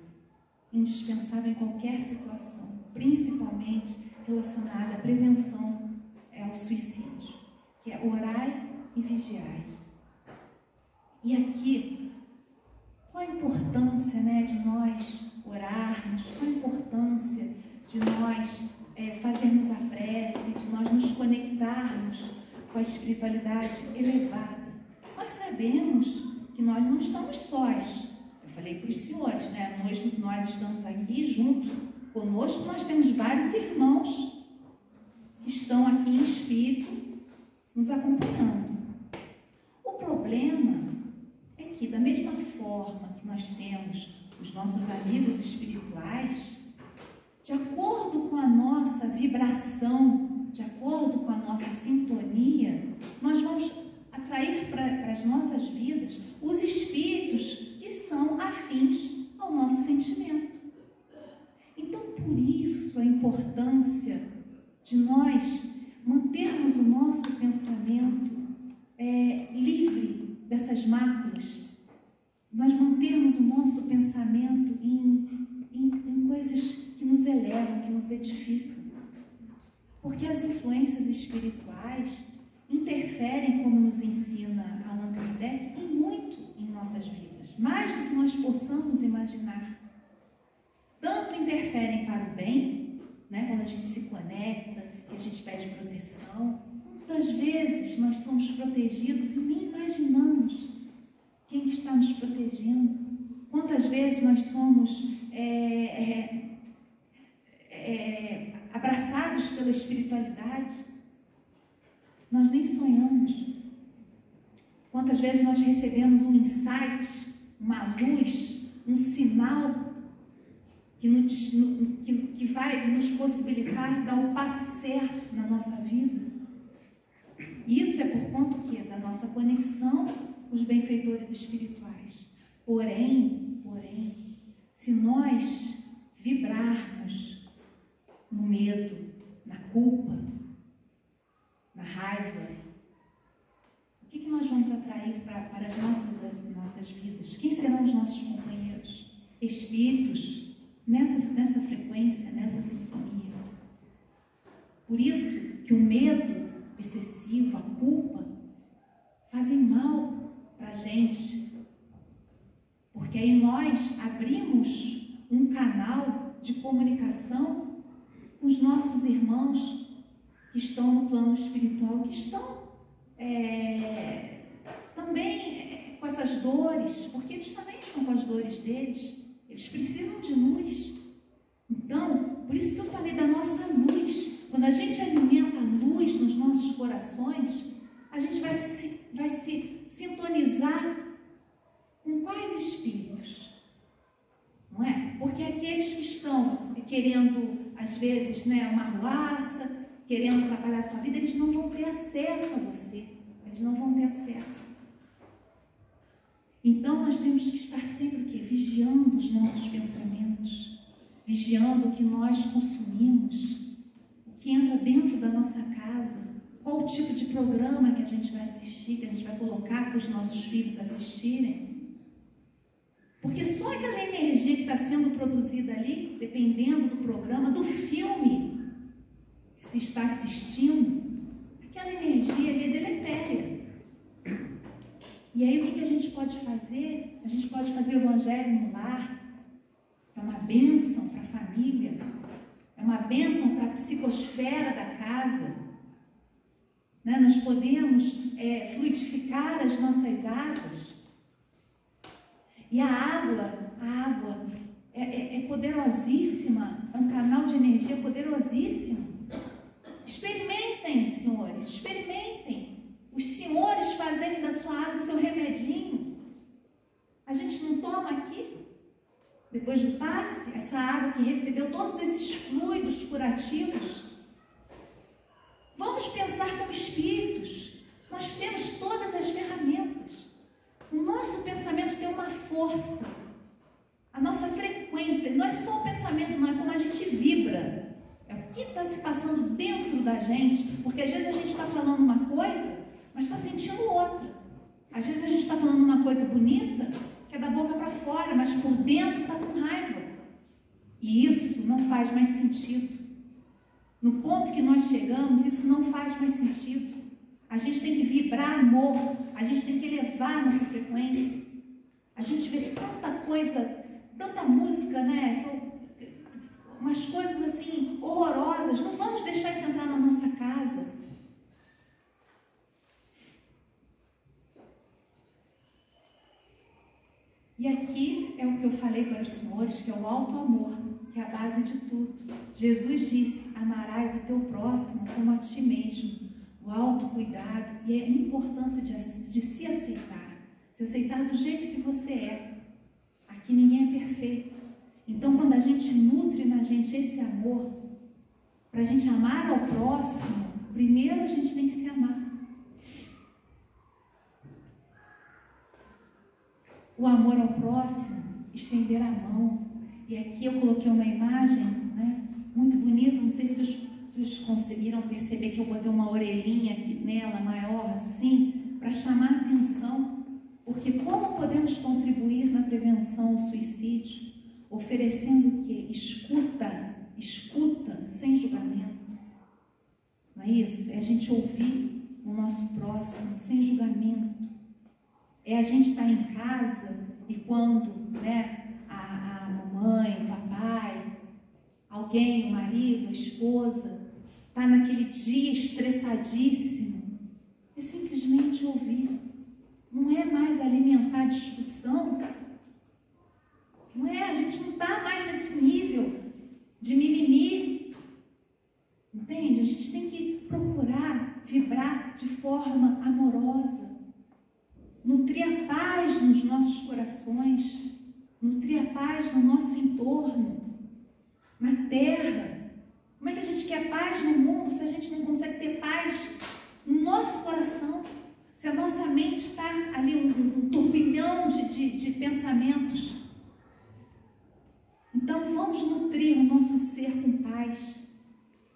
Indispensável em qualquer situação, principalmente relacionada à prevenção ao suicídio, que é orai e vigiai. E aqui, qual a importância, né, de nós orarmos, qual a importância de nós fazermos a prece, de nós nos conectarmos com a espiritualidade elevada? Nós sabemos que nós não estamos sós. Eu falei para os senhores, né? Nós estamos aqui junto. Conosco nós temos vários irmãos que estão aqui em espírito nos acompanhando. O problema é que, da mesma forma que nós temos os nossos amigos espirituais, de acordo com a nossa vibração, de acordo com a nossa sintonia, nós vamos atrair para as nossas vidas os espíritos que são afins ao nosso sentimento. Então, por isso, a importância de nós mantermos o nosso pensamento livre dessas máculas, nós mantermos o nosso pensamento em coisas que nos elevam, que nos edificam. Porque as influências espirituais interferem, como nos ensina Allan Kardec, muito em nossas vidas, mais do que nós possamos imaginar. Tanto interferem para o bem, né, quando a gente se conecta, que a gente pede proteção. Muitas vezes nós somos protegidos e nem imaginamos quem está nos protegendo. Quantas vezes nós somos abraçados pela espiritualidade, nós nem sonhamos. Quantas vezes nós recebemos um insight, uma luz, um sinal que vai nos possibilitar dar o passo certo na nossa vida. Isso é por conta do quê? Da nossa conexão com os benfeitores espirituais. Porém, se nós vibrarmos no medo, na culpa, na raiva, o que nós vamos atrair para as nossas vidas? Quem serão os nossos companheiros? Espíritos nessa frequência, nessa sintonia. Por isso que o medo excessivo, a culpa, fazem mal para a gente. Porque aí nós abrimos um canal de comunicação com os nossos irmãos que estão no plano espiritual, que estão também com essas dores, porque eles também estão com as dores deles, eles precisam de luz. Então, por isso que eu falei da nossa luz. Quando a gente alimenta a luz nos nossos corações, a gente vai se sintonizar com quais espíritos? Não é? Porque aqueles que estão querendo, às vezes, uma arruaça, querendo atrapalhar a sua vida, eles não vão ter acesso a você. Eles não vão ter acesso. Então, nós temos que estar sempre o quê? Vigiando os nossos pensamentos, vigiando o que nós consumimos, o que entra dentro da nossa casa, qual qual o tipo de programa que a gente vai assistir, que a gente vai colocar para os nossos filhos assistirem. Porque só aquela energia que está sendo produzida ali, dependendo do programa, do filme que se está assistindo, aquela energia ali é deletéria. E aí o que a gente pode fazer? A gente pode fazer o evangelho no lar, é uma bênção para a família, é uma bênção para a psicosfera da casa. Né? Nós podemos fluidificar as nossas águas. E a água é poderosíssima, é um canal de energia poderosíssimo. Experimentem, senhores, experimentem. Os senhores fazerem da sua água o seu remedinho. A gente não toma aqui, depois do passe, essa água que recebeu todos esses fluidos curativos. Vamos pensar como espíritos. Nós temos todas as ferramentas. O nosso pensamento tem uma força. A nossa frequência, não é só o pensamento, não é como a gente vibra. É o que está se passando dentro da gente. Porque às vezes a gente está falando uma coisa, mas está sentindo outra. Às vezes a gente está falando uma coisa bonita, que é da boca para fora, mas por dentro está com raiva. E isso não faz mais sentido. No ponto que nós chegamos, isso não faz mais sentido. A gente tem que vibrar amor, a gente tem que elevar a nossa frequência. A gente vê tanta coisa, tanta música, né? Umas coisas assim horrorosas. Não vamos deixar isso entrar na nossa casa. E aqui é o que eu falei para os senhores, que é o alto amor, que é a base de tudo. Jesus disse: amarás o teu próximo como a ti mesmo. O autocuidado e a importância de se aceitar. Se aceitar do jeito que você é. Aqui ninguém é perfeito. Então, quando a gente nutre na gente esse amor, para a gente amar ao próximo, primeiro a gente tem que se amar. O amor ao próximo, estender a mão. E aqui eu coloquei uma imagem, né, muito bonita, não sei se vocês conseguiram perceber que eu botei uma orelhinha aqui nela, maior assim, para chamar a atenção. Porque como podemos contribuir na prevenção ao suicídio? Oferecendo o quê? Escuta sem julgamento. Não é isso? É a gente ouvir o nosso próximo sem julgamento. É a gente estar em casa e quando, né, a mamãe, o papai, alguém, o marido, a esposa, está naquele dia estressadíssimo, é simplesmente ouvir. Não é mais alimentar a discussão. Não é, a gente não está mais nesse nível de mimimi. Entende? A gente tem que procurar vibrar de forma amorosa. Nutrir a paz nos nossos corações, nutrir a paz no nosso entorno, na terra. Como é que a gente quer paz no mundo se a gente não consegue ter paz no nosso coração? Se a nossa mente está ali um turbilhão de pensamentos. Então vamos nutrir o nosso ser com paz.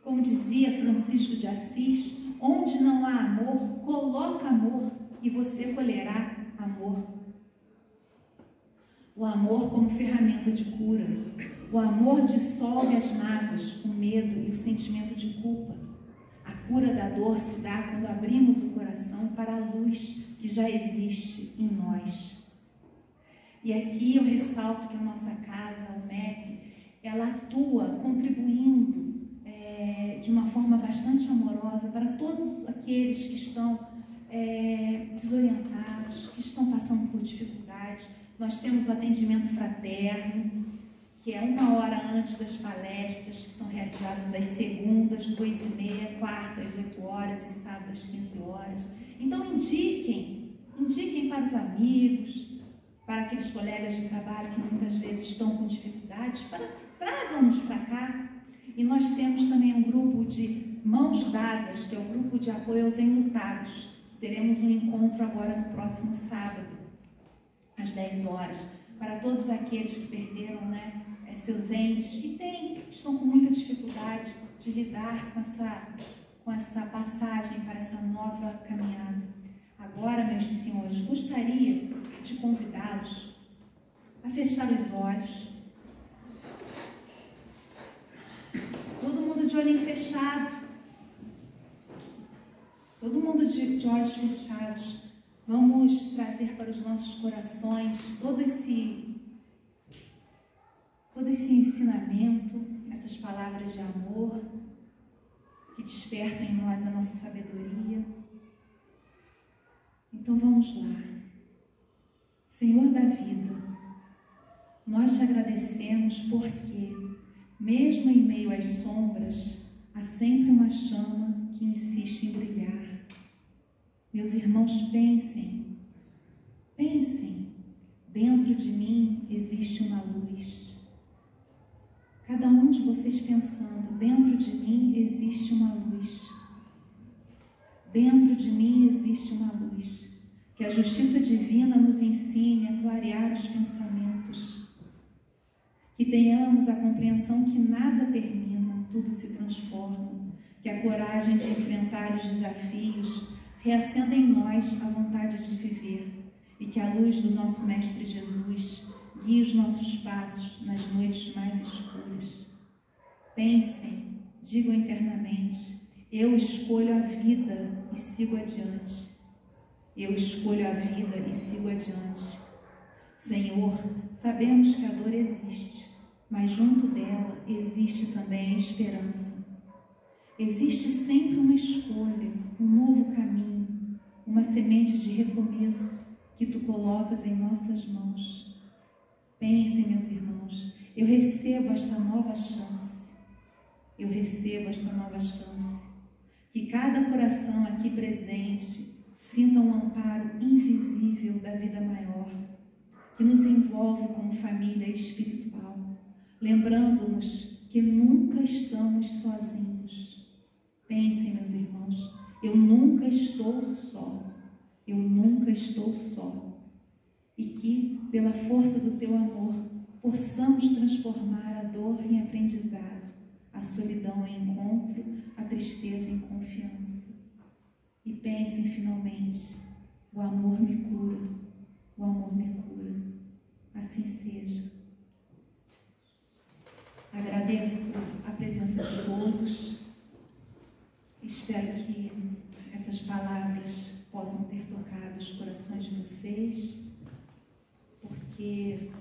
Como dizia Francisco de Assis, onde não há amor, coloca amor. E você colherá amor. O amor como ferramenta de cura. O amor dissolve as mágoas, o medo e o sentimento de culpa. A cura da dor se dá quando abrimos o coração para a luz que já existe em nós. E aqui eu ressalto que a nossa casa, o MEP, ela atua contribuindo de uma forma bastante amorosa para todos aqueles que estão desorientados, que estão passando por dificuldades. Nós temos o atendimento fraterno, que é 1 hora antes das palestras, que são realizadas às segundas, 2h30, quartas, 8 horas e sábados, 15 horas. Então indiquem para os amigos, para aqueles colegas de trabalho que muitas vezes estão com dificuldades, tragam-nos para cá. E nós temos também um grupo de Mãos Dadas, que é o grupo de apoio aos enlutados. Teremos um encontro agora no próximo sábado, às 10 horas, para todos aqueles que perderam, né, seus entes, que estão com muita dificuldade de lidar com essa passagem para essa nova caminhada. Agora, meus senhores, gostaria de convidá-los a fechar os olhos. Todo mundo de olho fechado. Todo mundo de olhos fechados. Vamos trazer para os nossos corações todo esse ensinamento, essas palavras de amor que despertam em nós a nossa sabedoria. Então vamos lá. Senhor da vida, nós te agradecemos porque, mesmo em meio às sombras, há sempre uma chama que insiste em brilhar. Meus irmãos, pensem, dentro de mim existe uma luz. Cada um de vocês pensando, dentro de mim existe uma luz. Dentro de mim existe uma luz. Que a justiça divina nos ensine a clarear os pensamentos. Que tenhamos a compreensão que nada termina, tudo se transforma. Que a coragem de enfrentar os desafios reacenda em nós a vontade de viver. E que a luz do nosso Mestre Jesus guie os nossos passos nas noites mais escuras. Pensem, digam internamente, eu escolho a vida e sigo adiante. Eu escolho a vida e sigo adiante. Senhor, sabemos que a dor existe, mas junto dela existe também a esperança. Existe sempre uma escolha, um novo caminho, uma semente de recomeço que tu colocas em nossas mãos. Pensem, meus irmãos, eu recebo esta nova chance. Eu recebo esta nova chance. Que cada coração aqui presente sinta um amparo invisível da vida maior, que nos envolve como família espiritual, lembrando-nos que nunca estamos sozinhos. Pensem, meus irmãos, eu nunca estou só. Eu nunca estou só. E que, pela força do teu amor, possamos transformar a dor em aprendizado, a solidão em encontro, a tristeza em confiança. E pensem finalmente, o amor me cura, o amor me cura. Assim seja. Agradeço a presença de todos. Espero que essas palavras possam ter tocado os corações de vocês, porque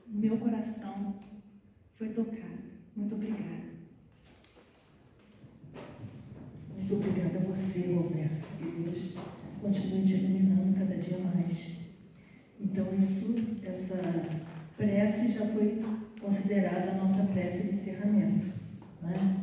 o meu coração foi tocado. Muito obrigada. Muito obrigada a você, Roberto. Que Deus continue te iluminando cada dia mais. Então, essa prece já foi considerada a nossa prece de encerramento, né?